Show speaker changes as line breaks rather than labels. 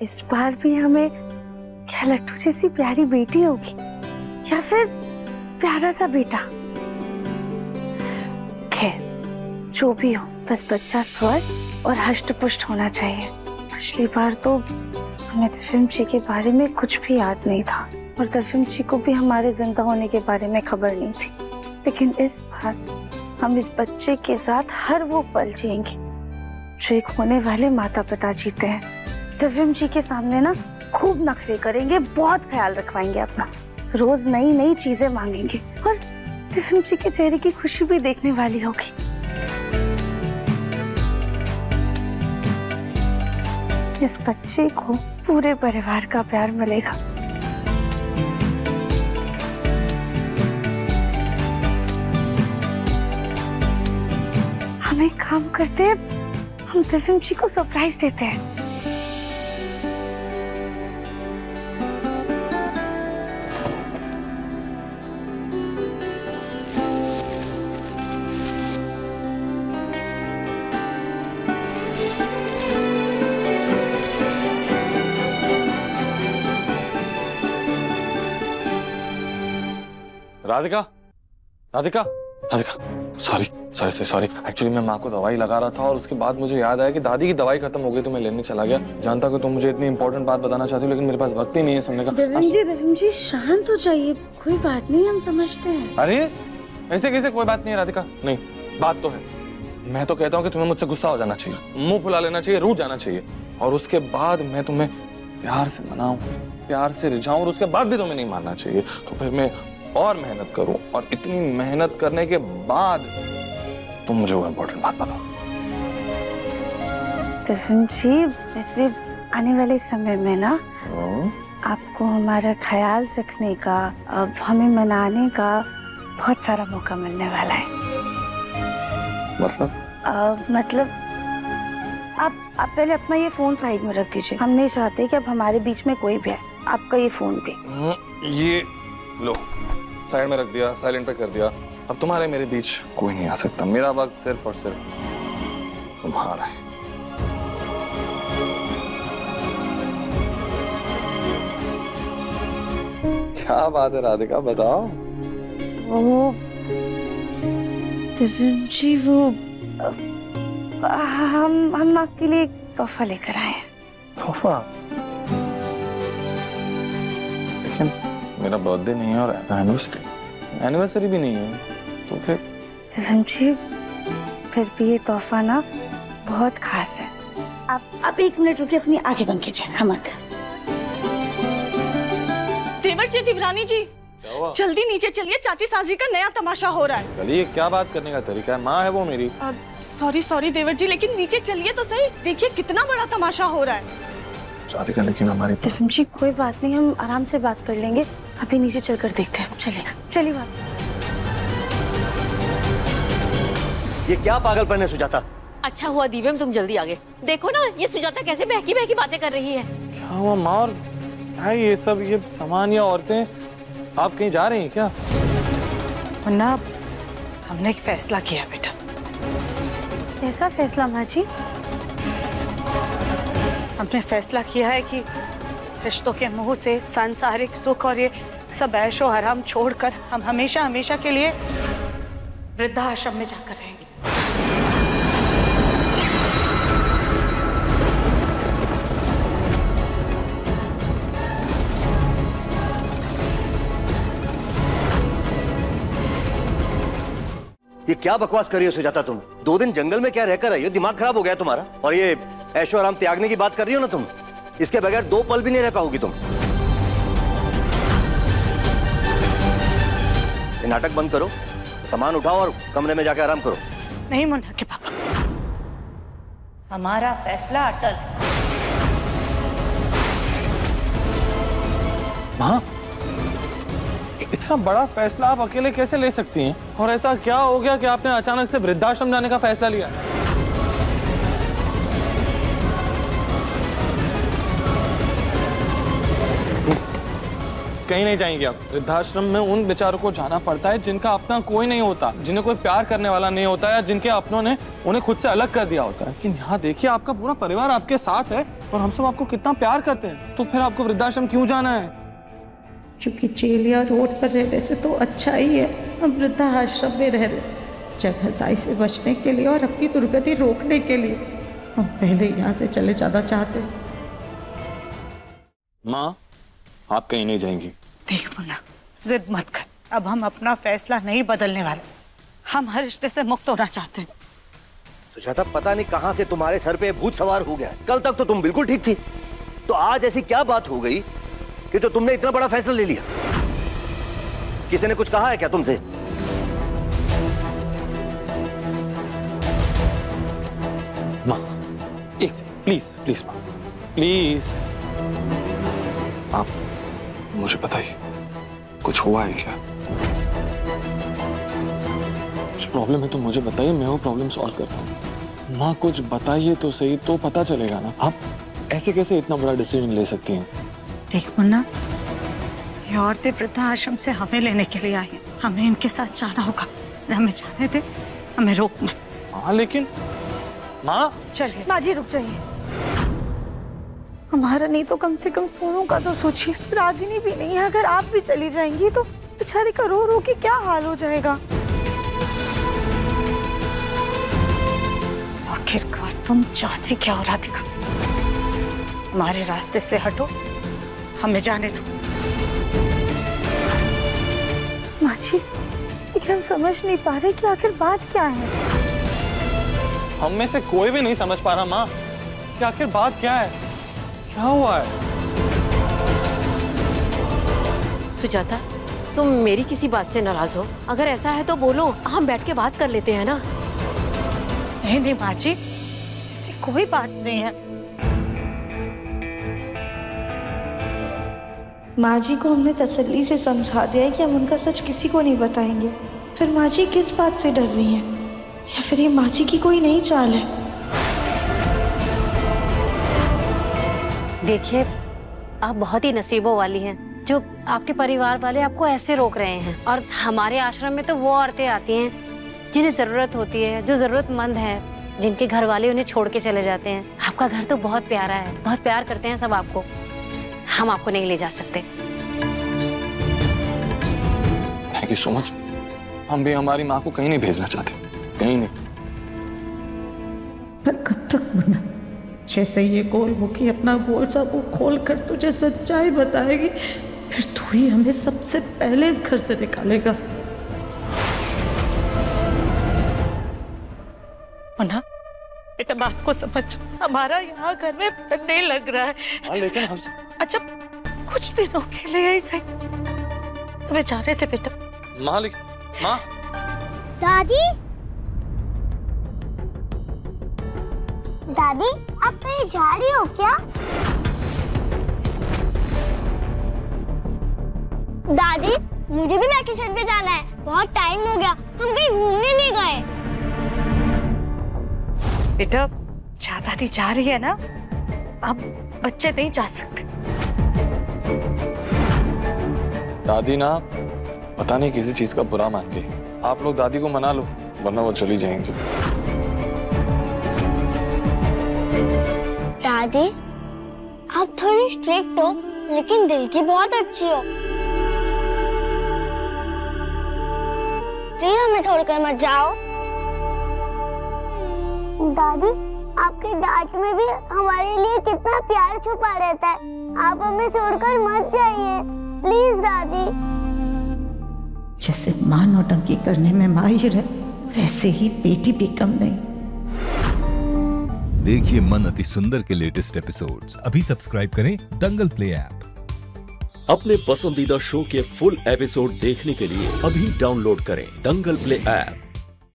इस बार भी हमें क्या लट्टू जैसी प्यारी बेटी होगी या फिर प्यारा सा बेटा? खैर जो भी हो, बस बच्चा स्वस्थ और हष्ट पुष्ट होना चाहिए। पिछली बार तो हमें दिव्यम जी के बारे में कुछ भी याद नहीं था और दिव्यम जी को भी हमारे जिंदा होने के बारे में खबर नहीं थी, लेकिन इस बार हम इस बच्चे के साथ हर वो पल जिएंगे जो एक होने वाले माता पिता जीते हैं। दिव्यम जी के सामने ना खूब नखरे करेंगे, बहुत ख्याल रखवाएंगे अपना, रोज नई नई चीजें मांगेंगे और दिव्यम जी के चेहरे की खुशी भी देखने वाली होगी। इस बच्चे को पूरे परिवार का प्यार मिलेगा। हम एक काम करते हैं, हम दिव्यम जी को सरप्राइज देते हैं।
राधिका, राधिका, राधिका, सॉरी। एक्चुअली मैं माँ को दवाई लगा रहा था और उसके बाद मुझे याद आया कि दादी की दवाई खत्म हो गई तो मैं लेने चला गया। जानता कि तुम मुझे इतनी इंपॉर्टेंट बात बताना चाहती हो, लेकिन मेरे पास वक्त ही नहीं है सुनने का।
दिव्यम जी शांत हो जाइए, कोई बात नहीं, हम समझते हैं।
अरे ऐसे कैसे कोई बात नहीं है राधिका? नहीं, बात तो है। मैं तो कहता हूँ कि तुम्हें मुझसे गुस्सा हो जाना चाहिए, मुंह फुला लेना चाहिए, रूठ जाना चाहिए, और उसके बाद मैं तुम्हें प्यार से मनाऊं, प्यार से रिझाऊं, और उसके बाद भी तुम्हें नहीं मानना चाहिए। तो फिर मैं और मेहनत करूं, और इतनी मेहनत करने के बाद तुम मुझे वो इम्पोर्टेंट बात बताओ।
दिव्यम जी, वैसे आने वाले समय में ना आपको हमारा ख्याल रखने का, अब हमें मनाने का बहुत सारा मौका मिलने वाला है। मतलब आप पहले अपना ये फोन साइड में रख दीजिए। हम नहीं चाहते कि अब हमारे बीच में कोई भी आए। आपका ये फोन भी
ये लो, साइड में रख दिया, साइलेंट पे कर दिया। अब तुम्हारे मेरे बीच कोई नहीं आ सकता। मेरा वक्त सिर्फ और सिर्फ तुम्हारा है। क्या बात है राधिका, बताओ।
वो दिव्यम जी, वो हम आपके लिए एक तोहफा लेकर आए हैं।
तोहफा? लेकिन मेरा बर्थडे नहीं है और एनिवर्सरी भी नहीं है, तो फिर?
दिव्यम जी, फिर भी ये तोहफा ना बहुत खास है। आप 1 मिनट रुके, अपनी आंखें बंद कीजिए। हम आते हैं।
देवर जी, दिवरानी जी, जल्दी नीचे चलिए, चाची साजी का नया तमाशा हो रहा है।
चलिए, क्या बात करने का तरीका है, माँ है वो मेरी।
सॉरी देवर जी, लेकिन नीचे चलिए तो सही, देखिए कितना बड़ा तमाशा हो रहा है।
राधिका, लेकिन हमारी
दिव्यम जी, कोई बात नहीं, हम आराम से बात कर लेंगे। अभी नीचे चलकर देखते हैं। चलिए बात।
ये क्या पागलपन है सुजाता?
अच्छा हुआ दिव्यम तुम जल्दी आ गए। देखो ना ये सुजाता कैसे बहकी बहकी बातें कर रही है।
क्या हुआ माँ? और भाई ये सब, ये सामान या औरतें, आप कहीं जा रही हैं क्या?
मुन्ना, हमने एक फैसला किया बेटा।
कैसा फैसला माँ जी?
हमने फैसला किया है कि रिश्तों के मुंह से सांसारिक सुख और ये सब ऐशो आराम छोड़कर हम हमेशा हमेशा के लिए वृद्धाश्रम में जाकर रहेंगे।
ये क्या बकवास कर रही हो सुजाता तुम? 2 दिन जंगल में क्या रहकर आई हो? दिमाग खराब हो गया तुम्हारा? और ये ऐशो आराम त्यागने की बात कर रही हो ना तुम? इसके बगैर 2 पल भी नहीं रह पाओगी तुम। ये नाटक बंद करो, सामान उठाओ और कमरे में जाकर आराम करो।
नहीं मुन्ना के पापा, हमारा फैसला अटल है।
माँ, इतना बड़ा फैसला आप अकेले कैसे ले सकती हैं? और ऐसा क्या हो गया कि आपने अचानक से वृद्धाश्रम जाने का फैसला लिया? कहीं नहीं जाएंगे आप। वृद्धाश्रम में उन बेचारों को जाना पड़ता है जिनका अपना कोई नहीं होता, जिन्हें कोई प्यार करने वाला नहीं होता, या जिनके अपनों ने उन्हें खुद से अलग कर दिया होता है। लेकिन यहाँ देखिए, आपका पूरा परिवार आपके साथ है और हम सब आपको कितना प्यार करते हैं, तो फिर आपको वृद्धाश्रम क्यों जाना है?
क्योंकि जेल या रोड पर रहने से तो अच्छा ही है हम वृद्धाश्रम में रह रहे, जगहसाई से बचने के लिए और अपनी दुर्गति रोकने के लिए हम पहले यहाँ से चले जाना चाहते हैं।
माँ, आप कहीं नहीं जाएंगी।
देख मुन्ना, जिद मत कर, अब हम अपना फैसला नहीं बदलने वाले, हम हर रिश्ते से मुक्त होना चाहते हैं।
सुजाता, पता नहीं कहां से तुम्हारे सर पे भूत सवार हो गया। कल तक तो तुम बिल्कुल ठीक थी, तो आज ऐसी क्या बात हो गई कि तो तुमने इतना बड़ा फैसला ले लिया? किसी ने कुछ कहा है क्या तुमसे?
माँ, एक सेकंड, प्लीज प्लीज माँ, प्लीज। आप मुझे बताइए, कुछ हुआ है क्या? कुछ प्रॉब्लम है तो मुझे बताइए, मैं वो प्रॉब्लम सॉल्व करता हूँ। माँ, कुछ बताइए तो सही, तो पता चलेगा ना। आप ऐसे कैसे इतना बड़ा डिसीजन ले सकती हैं?
देख मुन्ना, ये औरतें वृद्धाश्रम से हमें लेने के लिए आई हैं, हमें इनके साथ जाना होगा, इसलिए हमें जाने दे, हमें रोक मत।
हाँ लेकिन माँ,
चलिए।
माँ जी रुक जाइए, हमारा नहीं तो कम से कम सोनू का तो सोचिए। रागिनी भी नहीं है, अगर आप भी चली जाएंगी तो बेचारी का रो रो के क्या हाल हो जाएगा।
आखिरकार तुम चाहती क्या हो राधिका? हमारे रास्ते से हटो, हमें जाने दो।
माँ जी, लेकिन हम समझ नहीं पा रहे कि आखिर बात क्या है।
हम में से कोई भी नहीं समझ पा रहा माँ कि आखिर बात क्या है, क्या हुआ है?
सुजाता, तुम मेरी किसी बात से नाराज हो? अगर ऐसा है तो बोलो, हम बैठ के बात कर लेते हैं ना।
नहीं नहीं माँ जी, ऐसी कोई बात नहीं है।
माँ जी को हमने तसल्ली से समझा दिया है कि हम उनका सच किसी को नहीं बताएंगे। फिर माँ जी किस बात से डर रही हैं? या फिर ये माँ जी की कोई नई चाल है?
देखिए, आप बहुत ही नसीबों वाली हैं जो आपके परिवार वाले आपको ऐसे रोक रहे हैं। और हमारे आश्रम में तो वो औरतें आती हैं जिन्हें ज़रूरत होती है, जो ज़रूरतमंद है, जिनके घर वाले उन्हें छोड़ के चले जाते हैं। आपका घर तो बहुत प्यारा है, बहुत प्यार करते हैं सब आपको। हम आपको नहीं ले जा सकते।
Thank you so much. हम भी हमारी माँ को कहीं नहीं भेजना चाहते, कहीं नहीं।
पर कब तक मुन्ना? जैसे ये गोल मुखी अपना गोल सा वो खोल कर तुझे सच्चाई बताएगी, फिर तू ही हमें सबसे पहले इस घर से निकालेगा। मुन्ना बेटा, बात को समझ, हमारा यहाँ घर में मन नहीं लग रहा है।
हाँ लेकिन हम
अच्छा, कुछ दिनों के लिए ही सही, तुम्हें जा रहे थे बेटा।
माँ, माँ।
दादी, दादी आप कहीं जा रही हो क्या? दादी, मुझे भी वैकेशन पे जाना है, बहुत टाइम हो गया, हम कहीं घूमने नहीं गए।
बेटा, जा दादी जा रही है ना, अब बच्चे नहीं जा सकते।
दादी ना पता नहीं किसी चीज का बुरा मान गई। आप लोग दादी को मना लो, वरना वो चली जाएंगी।
दादी, आप थोड़ी स्ट्रिक्ट हो, लेकिन दिल की बहुत अच्छी हो। प्लीज हमें छोड़कर मत जाओ। दादी, आपके डांट में भी हमारे लिए कितना प्यार छुपा रहता है। आप हमें छोड़कर मत जाइए, प्लीज दादी।
जैसे माँ नौटंकी करने में माहिर है, वैसे ही बेटी भी कम नहीं।
देखिए मन अति सुंदर के लेटेस्ट एपिसोड्स अभी सब्सक्राइब करें दंगल प्ले ऐप।
अपने पसंदीदा शो के फुल एपिसोड देखने के लिए अभी डाउनलोड करें दंगल प्ले ऐप।